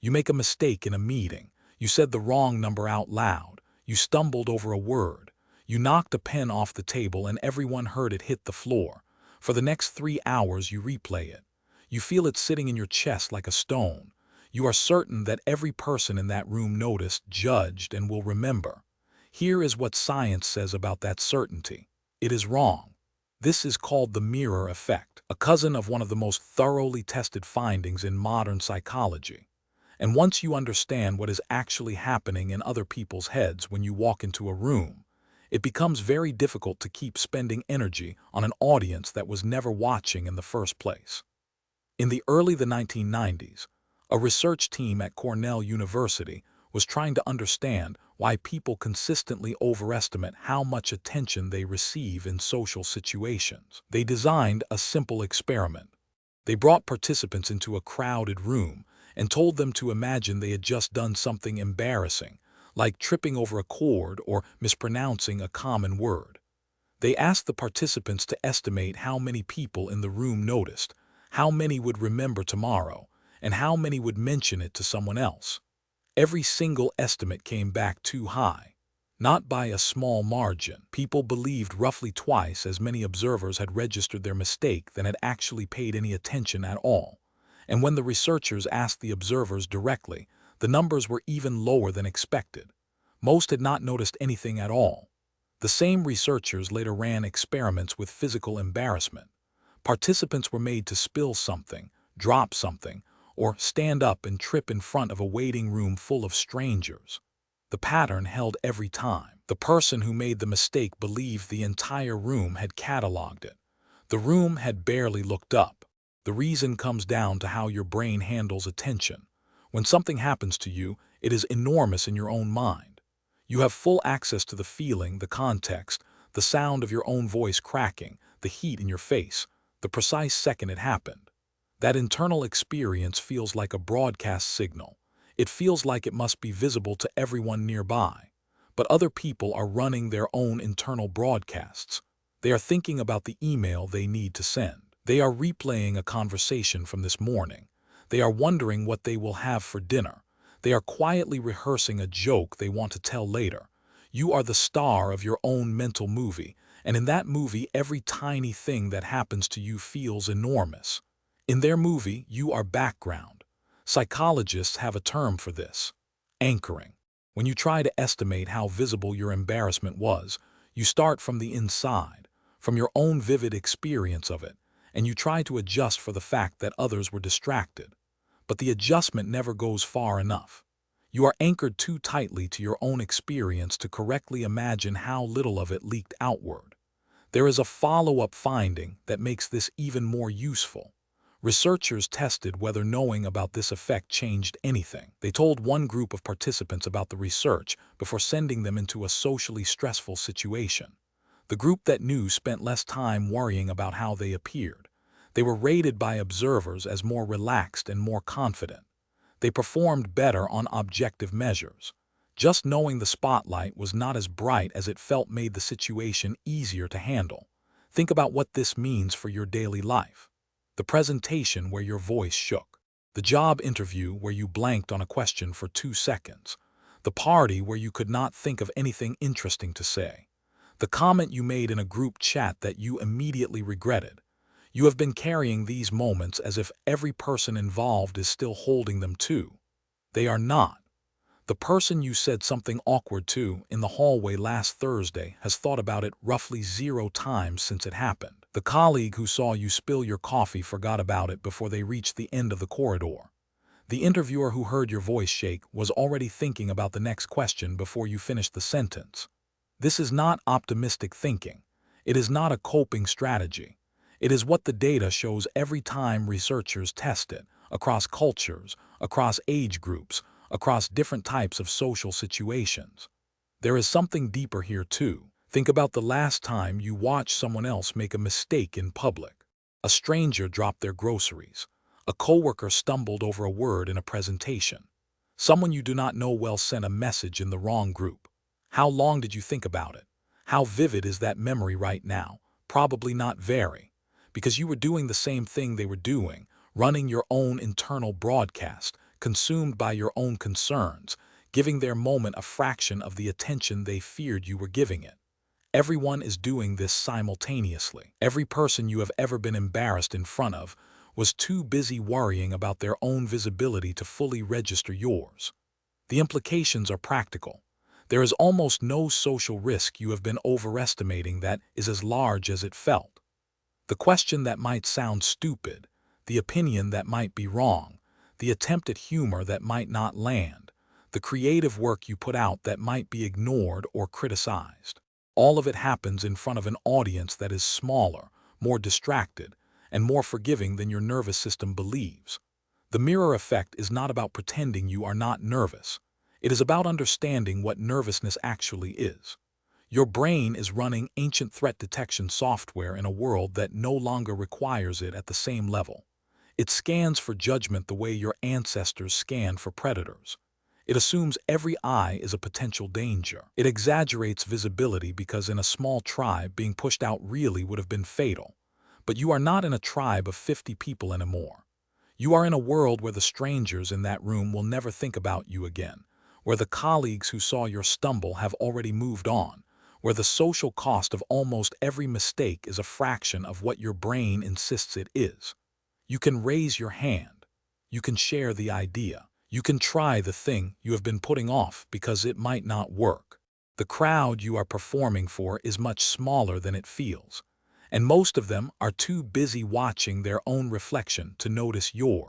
You make a mistake in a meeting. You said the wrong number out loud. You stumbled over a word. You knocked a pen off the table and everyone heard it hit the floor. For the next 3 hours you replay it. You feel it sitting in your chest like a stone. You are certain that every person in that room noticed, judged, and will remember. Here is what science says about that certainty. It is wrong. This is called the mirror effect, a cousin of one of the most thoroughly tested findings in modern psychology. And once you understand what is actually happening in other people's heads when you walk into a room, it becomes very difficult to keep spending energy on an audience that was never watching in the first place. In the early 1990s, a research team at Cornell University was trying to understand why people consistently overestimate how much attention they receive in social situations. They designed a simple experiment. They brought participants into a crowded room and told them to imagine they had just done something embarrassing, like tripping over a cord or mispronouncing a common word. They asked the participants to estimate how many people in the room noticed, how many would remember tomorrow, and how many would mention it to someone else. Every single estimate came back too high. Not by a small margin. People believed roughly twice as many observers had registered their mistake than had actually paid any attention at all. And when the researchers asked the observers directly, the numbers were even lower than expected. Most had not noticed anything at all. The same researchers later ran experiments with physical embarrassment. Participants were made to spill something, drop something, or stand up and trip in front of a waiting room full of strangers. The pattern held every time. The person who made the mistake believed the entire room had cataloged it. The room had barely looked up. The reason comes down to how your brain handles attention. When something happens to you, it is enormous in your own mind. You have full access to the feeling, the context, the sound of your own voice cracking, the heat in your face, the precise second it happened. That internal experience feels like a broadcast signal. It feels like it must be visible to everyone nearby. But other people are running their own internal broadcasts. They are thinking about the email they need to send. They are replaying a conversation from this morning. They are wondering what they will have for dinner. They are quietly rehearsing a joke they want to tell later. You are the star of your own mental movie, and in that movie every tiny thing that happens to you feels enormous. In their movie, you are background. Psychologists have a term for this: anchoring. When you try to estimate how visible your embarrassment was, you start from the inside, from your own vivid experience of it, and you try to adjust for the fact that others were distracted. But the adjustment never goes far enough. You are anchored too tightly to your own experience to correctly imagine how little of it leaked outward. There is a follow-up finding that makes this even more useful. Researchers tested whether knowing about this effect changed anything. They told one group of participants about the research before sending them into a socially stressful situation. The group that knew spent less time worrying about how they appeared. They were rated by observers as more relaxed and more confident. They performed better on objective measures. Just knowing the spotlight was not as bright as it felt made the situation easier to handle. Think about what this means for your daily life. The presentation where your voice shook. The job interview where you blanked on a question for 2 seconds. The party where you could not think of anything interesting to say. The comment you made in a group chat that you immediately regretted. You have been carrying these moments as if every person involved is still holding them too. They are not. The person you said something awkward to in the hallway last Thursday has thought about it roughly 0 times since it happened. The colleague who saw you spill your coffee forgot about it before they reached the end of the corridor. The interviewer who heard your voice shake was already thinking about the next question before you finished the sentence. This is not optimistic thinking. It is not a coping strategy. It is what the data shows every time researchers test it, across cultures, across age groups, across different types of social situations. There is something deeper here too. Think about the last time you watched someone else make a mistake in public. A stranger dropped their groceries. A coworker stumbled over a word in a presentation. Someone you do not know well sent a message in the wrong group. How long did you think about it? How vivid is that memory right now? Probably not very. Because you were doing the same thing they were doing, running your own internal broadcast, consumed by your own concerns, giving their moment a fraction of the attention they feared you were giving it. Everyone is doing this simultaneously. Every person you have ever been embarrassed in front of was too busy worrying about their own visibility to fully register yours. The implications are practical. There is almost no social risk you have been overestimating that is as large as it felt. The question that might sound stupid, the opinion that might be wrong, the attempt at humor that might not land, the creative work you put out that might be ignored or criticized. All of it happens in front of an audience that is smaller, more distracted, and more forgiving than your nervous system believes. The mirror effect is not about pretending you are not nervous. It is about understanding what nervousness actually is. Your brain is running ancient threat detection software in a world that no longer requires it at the same level. It scans for judgment the way your ancestors scanned for predators. It assumes every eye is a potential danger. It exaggerates visibility because in a small tribe, being pushed out really would have been fatal. But you are not in a tribe of 50 people anymore. You are in a world where the strangers in that room will never think about you again, where the colleagues who saw your stumble have already moved on, where the social cost of almost every mistake is a fraction of what your brain insists it is. You can raise your hand. You can share the idea. You can try the thing you have been putting off because it might not work. The crowd you are performing for is much smaller than it feels, and most of them are too busy watching their own reflection to notice yours.